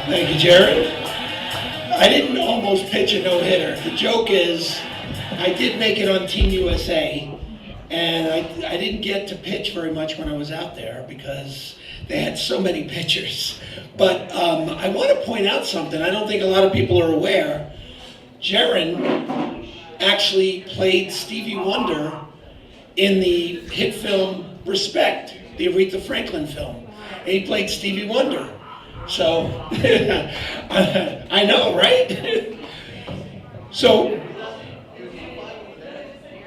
Thank you, Jared. I didn't almost pitch a no-hitter. The joke is, I did make it on Team USA, and I didn't get to pitch very much when I was out there because they had so many pitchers. But I want to point out something. I don't think a lot of people are aware. Jaron actually played Stevie Wonder in the hit film Respect, the Aretha Franklin film. And he played Stevie Wonder. So, I know, right? So,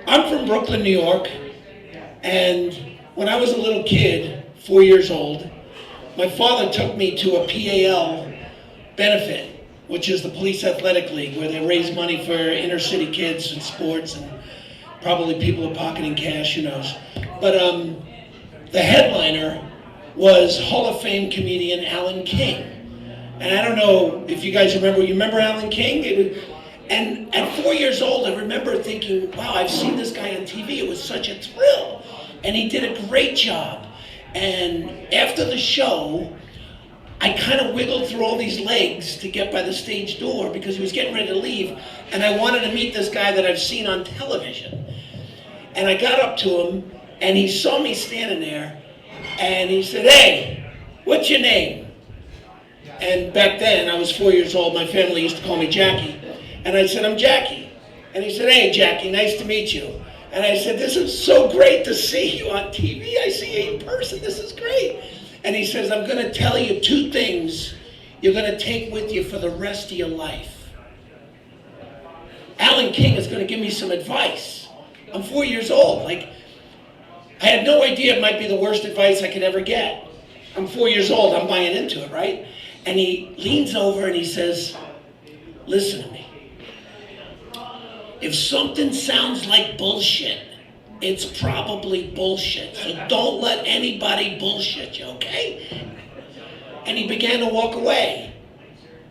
I'm from Brooklyn, New York, and when I was a little kid, 4 years old, my father took me to a PAL benefit, which is the Police Athletic League, where they raise money for inner city kids and sports, and probably people are pocketing cash, who knows. But the headliner was Hall of Fame comedian Alan King. And I don't know if you guys remember, you remember Alan King? And at 4 years old, I remember thinking, wow, I've seen this guy on TV. It was such a thrill. And he did a great job. And after the show, I kind of wiggled through all these legs to get by the stage door because he was getting ready to leave. And I wanted to meet this guy that I've seen on television. And I got up to him, and he saw me standing there, and he said, "Hey, what's your name?" And back then, I was 4 years old. My family used to call me Jackie. And I said, "I'm Jackie." And he said, "Hey, Jackie, nice to meet you." And I said, "This is so great to see you on TV. I see you in person. This is great." And he says, "I'm going to tell you 2 things you're going to take with you for the rest of your life. Alan King is going to give me some advice." I'm 4 years old. Like, I had no idea it might be the worst advice I could ever get. I'm 4 years old. I'm buying into it, right? And he leans over and he says, "Listen to me. If something sounds like bullshit, it's probably bullshit. So don't let anybody bullshit you, okay?" And he began to walk away.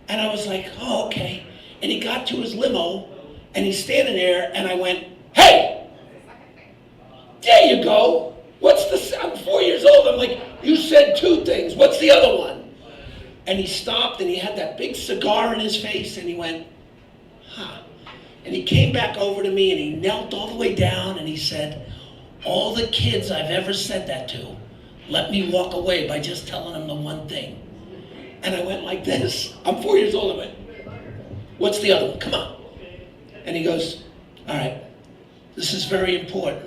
And I was like, oh, okay. And he got to his limo, and he's standing there, and I went, "Hey! There you go. I'm 4 years old. I'm like, you said 2 things. What's the other one?" And he stopped, and he had that big cigar in his face, and he went, huh. And he came back over to me, and he knelt all the way down, and he said, "All the kids I've ever said that to let me walk away by just telling them the one thing." And I went like this. I'm 4 years old. I went, "What's the other one? Come on." And he goes, "All right, this is very important.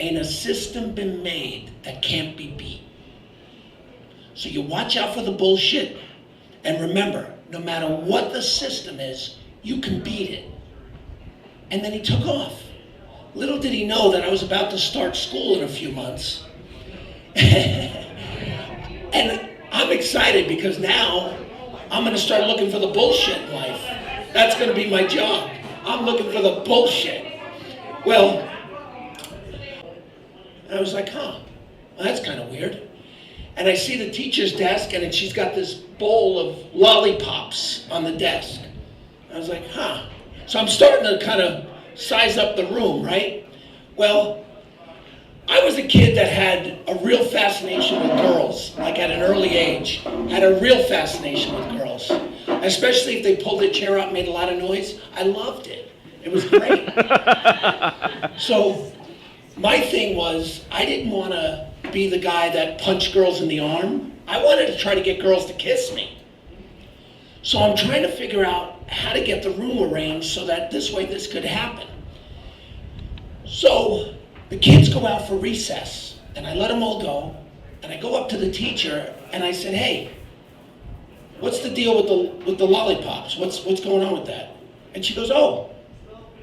Ain't a system been made that can't be beat. So you watch out for the bullshit, and remember, no matter what the system is, you can beat it." And then he took off. Little did he know that I was about to start school in a few months. And I'm excited because now I'm going to start looking for the bullshit in life. That's going to be my job. I'm looking for the bullshit. Well, I was like, huh, well, that's kind of weird. And I see the teacher's desk, and she's got this bowl of lollipops on the desk. I was like, huh. So I'm starting to kind of size up the room, right? Well, I was a kid that had a real fascination with girls, like at an early age. Had a real fascination with girls, especially if they pulled their chair out and made a lot of noise. I loved it. It was great. So my thing was, I didn't want to be the guy that punched girls in the arm. I wanted to try to get girls to kiss me. So I'm trying to figure out how to get the room arranged so that this way this could happen. So the kids go out for recess, and I let them all go, and I go up to the teacher, and I said, "Hey, what's the deal with the lollipops? What's going on with that?" And she goes, "Oh,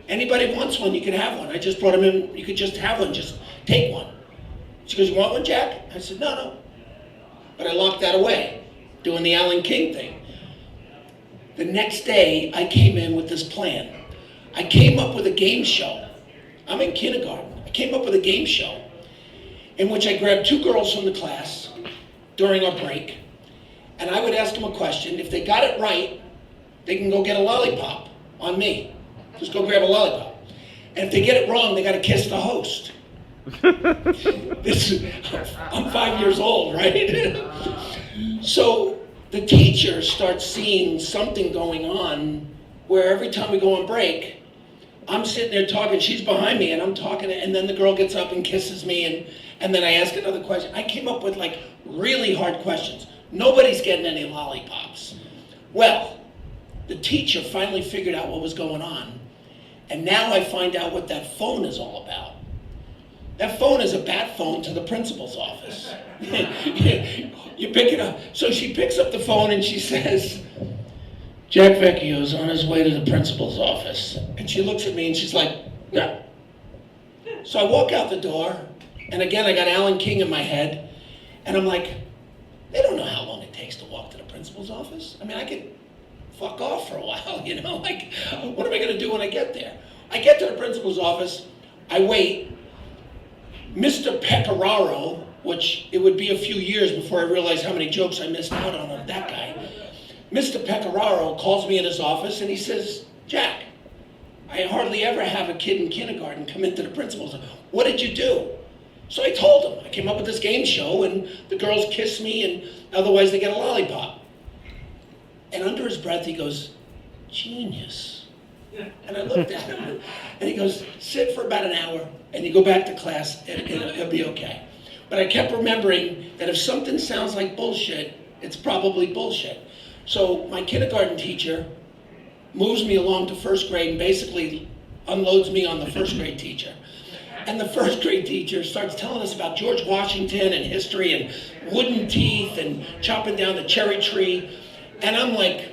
anybody wants one, you can have one. I just brought them in. You could just have one, just take one." She goes, "You want one, Jack?" I said, No. But I locked that away, doing the Alan King thing. The next day, I came in with this plan. I came up with a game show. I'm in kindergarten. I came up with a game show in which I grabbed 2 girls from the class during our break, and I would ask them a question. If they got it right, they can go get a lollipop on me. Just go grab a lollipop. And if they get it wrong, they got to kiss the host. I'm 5 years old, right? So The teacher starts seeing something going on where every time we go on break, I'm sitting there talking, she's behind me, and I'm talking, and then the girl gets up and kisses me, and then I ask another question. I came up with like really hard questions. Nobody's getting any lollipops. Well, the teacher finally figured out what was going on, and now I find out what that phone is all about. That phone is a bat phone to the principal's office. You pick it up. So she picks up the phone and she says, Jack Vecchio's on his way to the principal's office. And she looks at me and she's like, no. So I walk out the door, and again I got Alan King in my head, and I'm like, they don't know how long it takes to walk to the principal's office. I mean, I could fuck off for a while, you know? Like, what am I gonna do when I get there? I get to the principal's office, I wait. Mr. Pecoraro, which it would be a few years before I realized how many jokes I missed out on that guy. Mr. Pecoraro calls me in his office and he says, Jack, I hardly ever have a kid in kindergarten come into the principal's office. What did you do? So I told him, I came up with this game show and the girls kiss me and otherwise they get a lollipop. And under his breath he goes, genius. And I looked at him and he goes, sit for about an hour and you go back to class and it'll be okay. But I kept remembering that if something sounds like bullshit, it's probably bullshit. So my kindergarten teacher moves me along to first grade and basically unloads me on the first grade teacher. And the first grade teacher starts telling us about George Washington and history and wooden teeth and chopping down the cherry tree. And I'm like,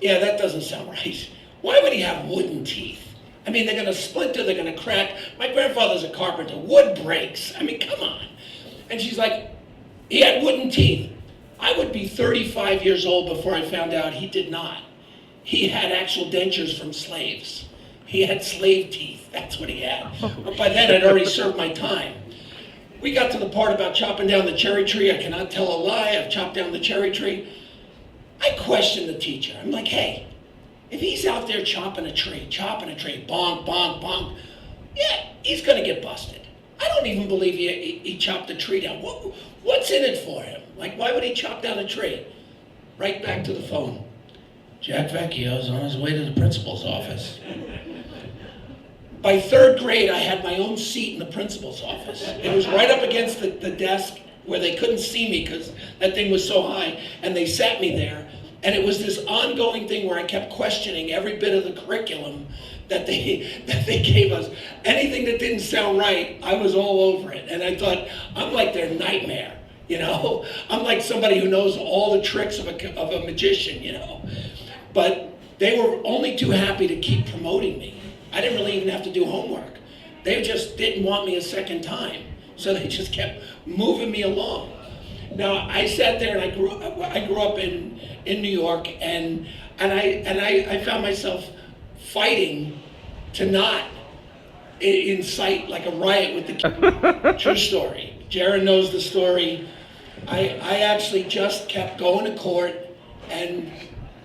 yeah, that doesn't sound right. Why would he have wooden teeth? I mean, they're gonna splinter, they're gonna crack. My grandfather's a carpenter, wood breaks. I mean, come on. And she's like, he had wooden teeth. I would be 35 years old before I found out he did not. He had actual dentures from slaves. He had slave teeth, that's what he had. But by then I'd already served my time. We got to the part about chopping down the cherry tree. I cannot tell a lie, I've chopped down the cherry tree. I questioned the teacher. I'm like, hey, if he's out there chopping a tree, bonk, bonk, bonk, yeah, he's gonna get busted. I don't even believe he chopped the tree down. What's in it for him? Like, why would he chop down a tree? Right back to the phone. Jack Vecchio's on his way to the principal's office. By third grade, I had my own seat in the principal's office. It was right up against the desk where they couldn't see me because that thing was so high, and they sat me there. And it was this ongoing thing where I kept questioning every bit of the curriculum that they gave us. Anything that didn't sound right, I was all over it. And I thought, I'm like their nightmare, you know? I'm like somebody who knows all the tricks of a magician, you know? But they were only too happy to keep promoting me. I didn't really even have to do homework. They just didn't want me a second time. So they just kept moving me along. Now, I sat there and I grew up in New York, and I found myself fighting to not incite like a riot with the kids. True story. Jaron knows the story. I actually just kept going to court and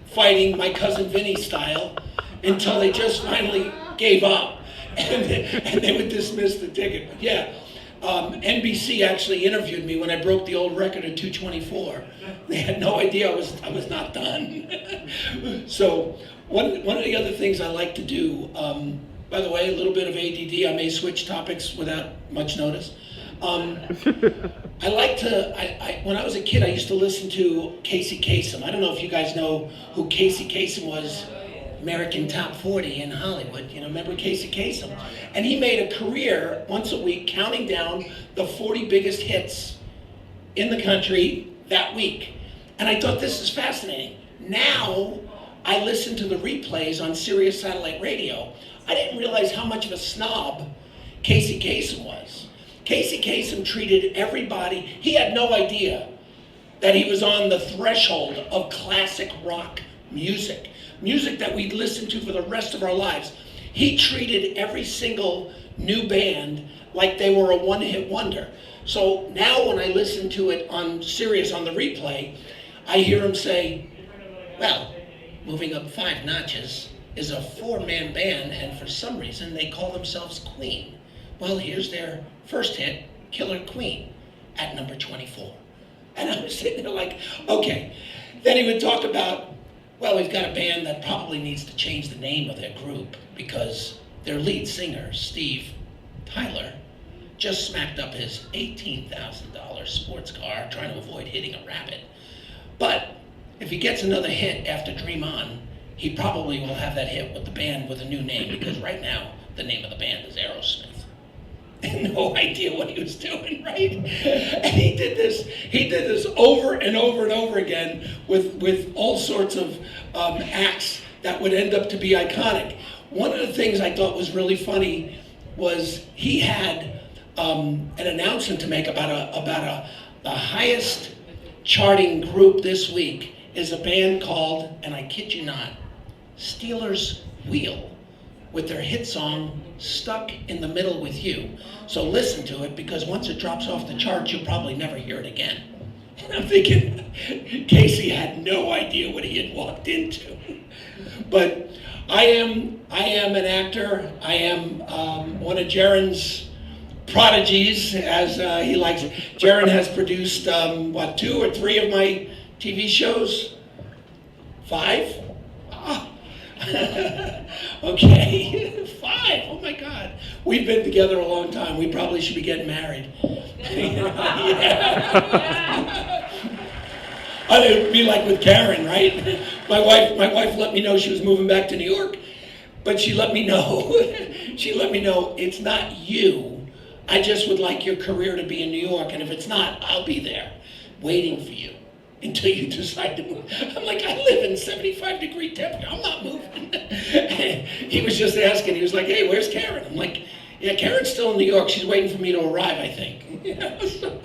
fighting my cousin Vinny style until they just finally gave up and they would dismiss the ticket. But yeah. NBC actually interviewed me when I broke the old record at 2:24. They had no idea I was not done. So one of the other things I like to do, by the way, a little bit of ADD, I may switch topics without much notice. I like to, when I was a kid, I used to listen to Casey Kasem. I don't know if you guys know who Casey Kasem was. American Top 40 in Hollywood, you know, remember Casey Kasem? And he made a career once a week counting down the 40 biggest hits in the country that week. And I thought, this is fascinating. Now, I listen to the replays on Sirius Satellite Radio. I didn't realize how much of a snob Casey Kasem was. Casey Kasem treated everybody, he had no idea that he was on the threshold of classic rock music. Music that we'd listen to for the rest of our lives. He treated every single new band like they were a one-hit wonder. So now when I listen to it on Sirius on the replay, I hear him say, well, Moving Up 5 Notches is a 4-man band, and for some reason they call themselves Queen. Well, here's their first hit, Killer Queen, at number 24. And I was sitting there like, okay. Then he would talk about, well, we've got a band that probably needs to change the name of their group because their lead singer, Steve Tyler, just smacked up his $18,000 sports car trying to avoid hitting a rabbit. But if he gets another hit after Dream On, he probably will have that hit with the band with a new name, because right now the name of the band is Aerosmith. No idea what he was doing, right? And he did this over and over and over again with all sorts of acts that would end up to be iconic. One of the things I thought was really funny was he had an announcement to make about the highest charting group this week is a band called, and I kid you not, Steelers Wheel, with their hit song, Stuck in the Middle with You. So listen to it, because once it drops off the charts, you'll probably never hear it again. And I'm thinking, Casey had no idea what he had walked into. But I am an actor. I am one of Jaren's prodigies, as he likes. Jaren has produced, 2 or 3 of my TV shows? 5? Ah. Okay, 5, oh my God. We've been together a long time. We probably should be getting married. It'd be like with Karen, right? My wife let me know she was moving back to New York, but she let me know, it's not you. I just would like your career to be in New York, and if it's not, I'll be there, waiting for you until you decide to move. I'm like, I live in 75-degree temperature. I'm not moving. He was just asking. He was like, hey, where's Karen? I'm like, yeah, Karen's still in New York. She's waiting for me to arrive, I think. So,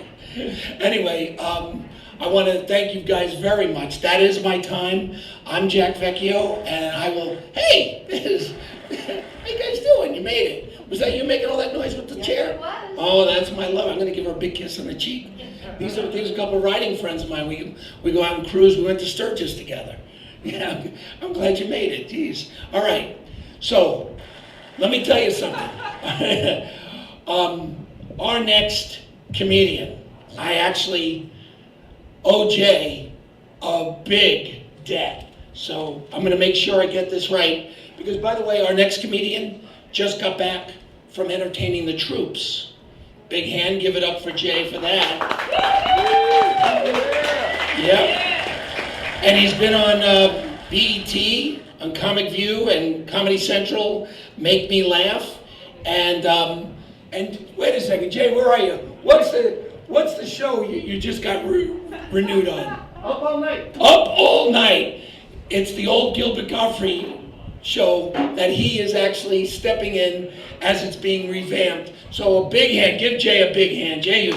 anyway, I want to thank you guys very much. That is my time. I'm Jack Vecchio, and I will, hey, how you guys doing? You made it. Was that you making all that noise with the chair? It was. Oh, that's my love. I'm going to give her a big kiss on the cheek. These are a couple of riding friends of mine. We go out and cruise. We went to Sturgis together. Yeah, I'm glad you made it. Jeez. All right. So, let me tell you something. Our next comedian, I actually owe Jay a big debt. So, I'm going to make sure I get this right. Because, by the way, our next comedian just got back from entertaining the troops. Big hand, give it up for Jay for that. Yep. And he's been on BET, on Comic View and Comedy Central, Make Me Laugh. And wait a second, Jay, where are you? What's the show you just got renewed on? Up All Night. Up All Night. It's the old Gilbert Gottfried show that he is actually stepping in as it's being revamped. So a big hand, give Jay a big hand. Jay, you.